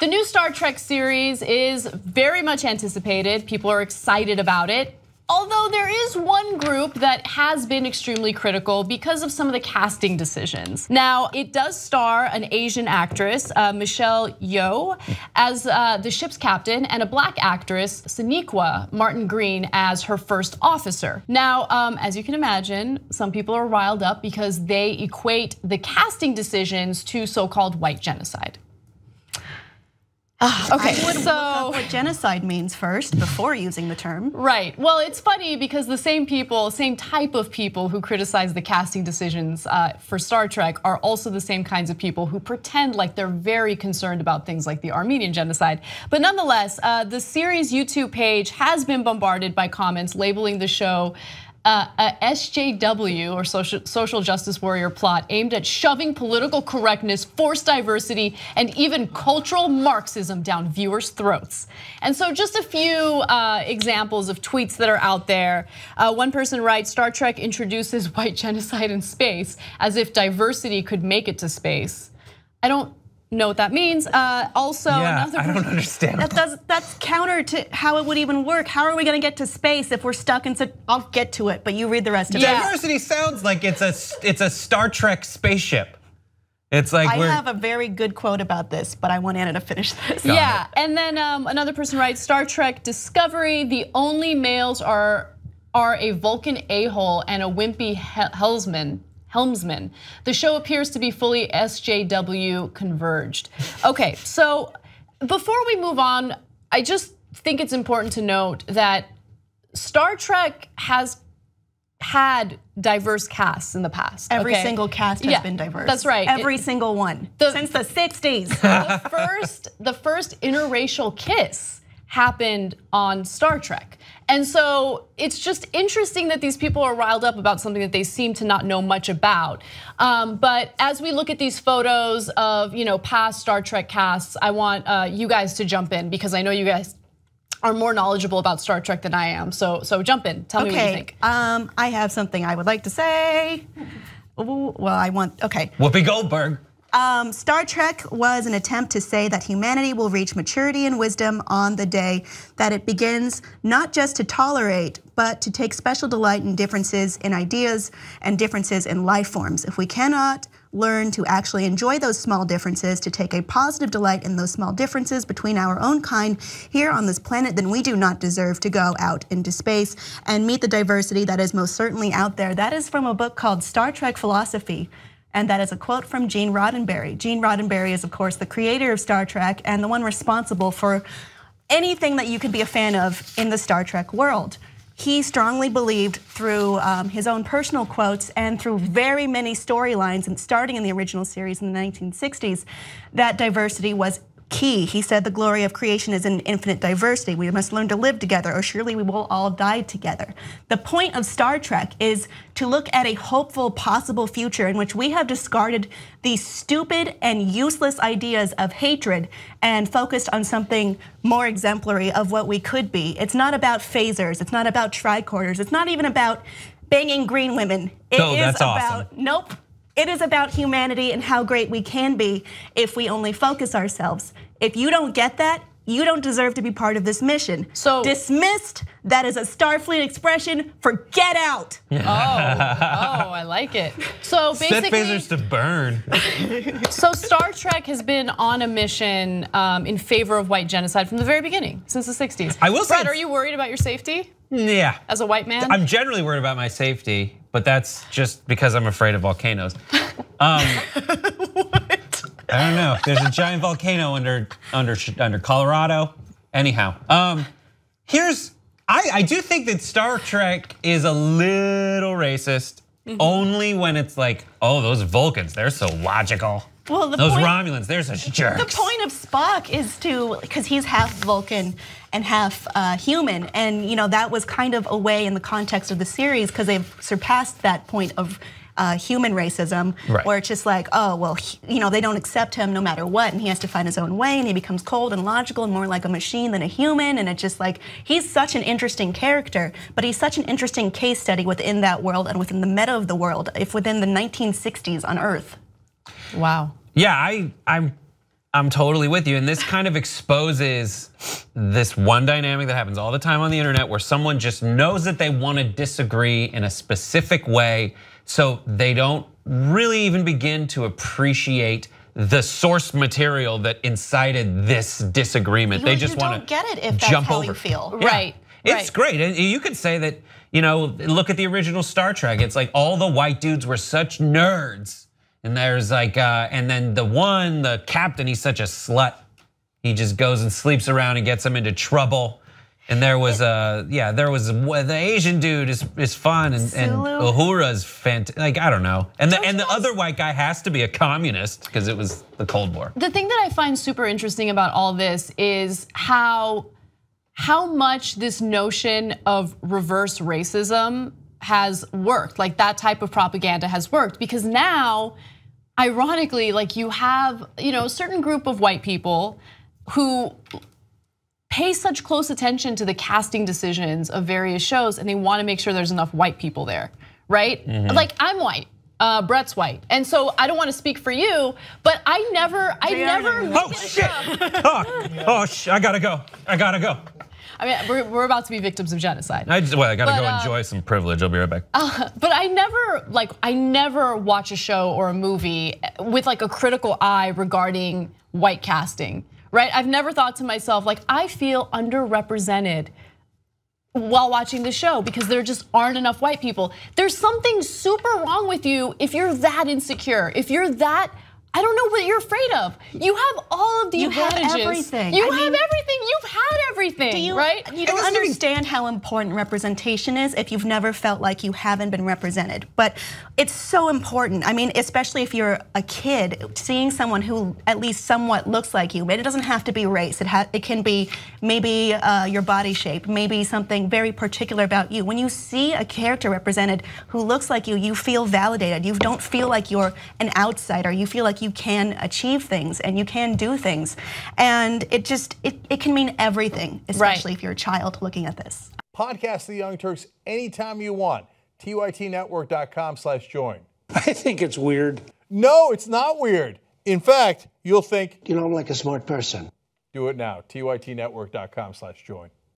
The new Star Trek series is very much anticipated. People are excited about it. Although there is one group that has been extremely critical because of some of the casting decisions. Now, it does star an Asian actress, Michelle Yeoh, as the ship's captain, and a black actress, Sonequa Martin-Green, as her first officer. Now, as you can imagine, some people are riled up because they equate the casting decisions to so-called white genocide. Okay, I would look up what genocide means first before using the term. Right. Well, it's funny because the same people, same type of people who criticize the casting decisions for Star Trek are also the same kinds of people who pretend like they're very concerned about things like the Armenian genocide. But nonetheless, the series YouTube page has been bombarded by comments labeling the show a SJW, or social justice warrior plot aimed at shoving political correctness, forced diversity, and even cultural Marxism down viewers' throats. And so just a few examples of tweets that are out there. One person writes, Star Trek introduces white genocide in space as if diversity could make it to space. I don't know what that means. Also, yeah, I don't understand. That's counter to how it would even work. How are we going to get to space if we're stuck in? I'll get to it, but you read the rest of it. Diversity sounds like it's a Star Trek spaceship. It's like I have a very good quote about this, but I want Anna to finish this. Yeah, and then another person writes, Star Trek Discovery, the only males are a Vulcan a-hole and a wimpy helmsman. The show appears to be fully SJW converged. Okay, so before we move on, I just think it's important to note that Star Trek has had diverse casts in the past. Every single cast has been diverse. That's right. Every single one since the 60s. The first interracial kiss happened on Star Trek. And so it's just interesting that these people are riled up about something that they seem to not know much about. But as we look at these photos of past Star Trek casts, I want you guys to jump in because I know you guys are more knowledgeable about Star Trek than I am. So jump in, tell me what you think. I have something I would like to say. Okay. Whoopi Goldberg. Star Trek was an attempt to say that humanity will reach maturity and wisdom on the day that it begins not just to tolerate, but to take special delight in differences in ideas and differences in life forms. If we cannot learn to actually enjoy those small differences, to take a positive delight in those small differences between our own kind here on this planet, then we do not deserve to go out into space and meet the diversity that is most certainly out there. That is from a book called Star Trek Philosophy. And that is a quote from Gene Roddenberry. Gene Roddenberry is, of course, the creator of Star Trek and the one responsible for anything that you could be a fan of in the Star Trek world. He strongly believed through his own personal quotes and through very many storylines, and starting in the original series in the 1960s, that diversity was key. He said the glory of creation is in infinite diversity. We must learn to live together or surely we will all die together. The point of Star Trek is to look at a hopeful possible future in which we have discarded these stupid and useless ideas of hatred and focused on something more exemplary of what we could be. It's not about phasers, it's not about tricorders, it's not even about banging green women. It is about, nope. It is about humanity and how great we can be if we only focus ourselves. If you don't get that, you don't deserve to be part of this mission. So dismissed, that is a Starfleet expression for get out. Oh, I like it. So basically, set phasers to burn. So Star Trek has been on a mission in favor of white genocide from the very beginning, since the 60s. I will say, Brad, are you worried about your safety? Yeah. As a white man? I'm generally worried about my safety, but that's just because I'm afraid of volcanoes. What? I don't know. There's a giant volcano under Colorado. Anyhow, I do think that Star Trek is a little racist, only when it's like, oh, those Vulcans, they're so logical. Well, those Romulans, they're such jerks. The point of Spock is because he's half Vulcan and half human, and that was kind of a way in the context of the series because they've surpassed that point of human racism, where it's just like, oh, well, they don't accept him no matter what, and he has to find his own way, and he becomes cold and logical and more like a machine than a human, and it's just like, he's such an interesting character, but he's such an interesting case study within that world and within the meta of the world, if within the 1960s on Earth. Wow. Yeah, I'm totally with you. And this kind of exposes this one dynamic that happens all the time on the internet where someone just knows that they want to disagree in a specific way, so they don't really even begin to appreciate the source material that incited this disagreement. They just want to get it if that's jump how over. you feel. Yeah. Right. It's great. And you could say that, look at the original Star Trek. It's like all the white dudes were such nerds. And there's like, and then the captain, he's such a slut. He just goes and sleeps around and gets them into trouble. And there was the Asian dude is fun and Uhura's fantastic. Like, I don't know. And the other white guy has to be a communist because it was the Cold War. The thing that I find super interesting about all this is how much this notion of reverse racism has worked. Like that type of propaganda has worked because now, ironically, like you have, a certain group of white people who pay such close attention to the casting decisions of various shows and they want to make sure there's enough white people there, right? Mm-hmm. Like I'm white, Brett's white. And so I don't want to speak for you, but I never. Oh shit, I gotta go. I mean, we're about to be victims of genocide. I gotta go enjoy some privilege. I'll be right back. But I never watch a show or a movie with like a critical eye regarding white casting, right? I've never thought to myself, like, I feel underrepresented while watching the show because there just aren't enough white people. There's something super wrong with you if you're that insecure, if you're that, I don't know what you're afraid of. You have all of the advantages. You have everything. You have everything. You've had everything, right? You don't understand how important representation is if you've never felt like you haven't been represented. But it's so important. I mean, especially if you're a kid, seeing someone who at least somewhat looks like you. It doesn't have to be race. It can be maybe your body shape, maybe something very particular about you. When you see a character represented who looks like you feel validated. You don't feel like you're an outsider. You feel like you can achieve things and you can do things. And it can mean everything, especially if you're a child looking at this. Podcast The Young Turks anytime you want. tytnetwork.com/join. I think it's weird. No, it's not weird. In fact, you'll think, I'm like a smart person. Do it now. tytnetwork.com/join.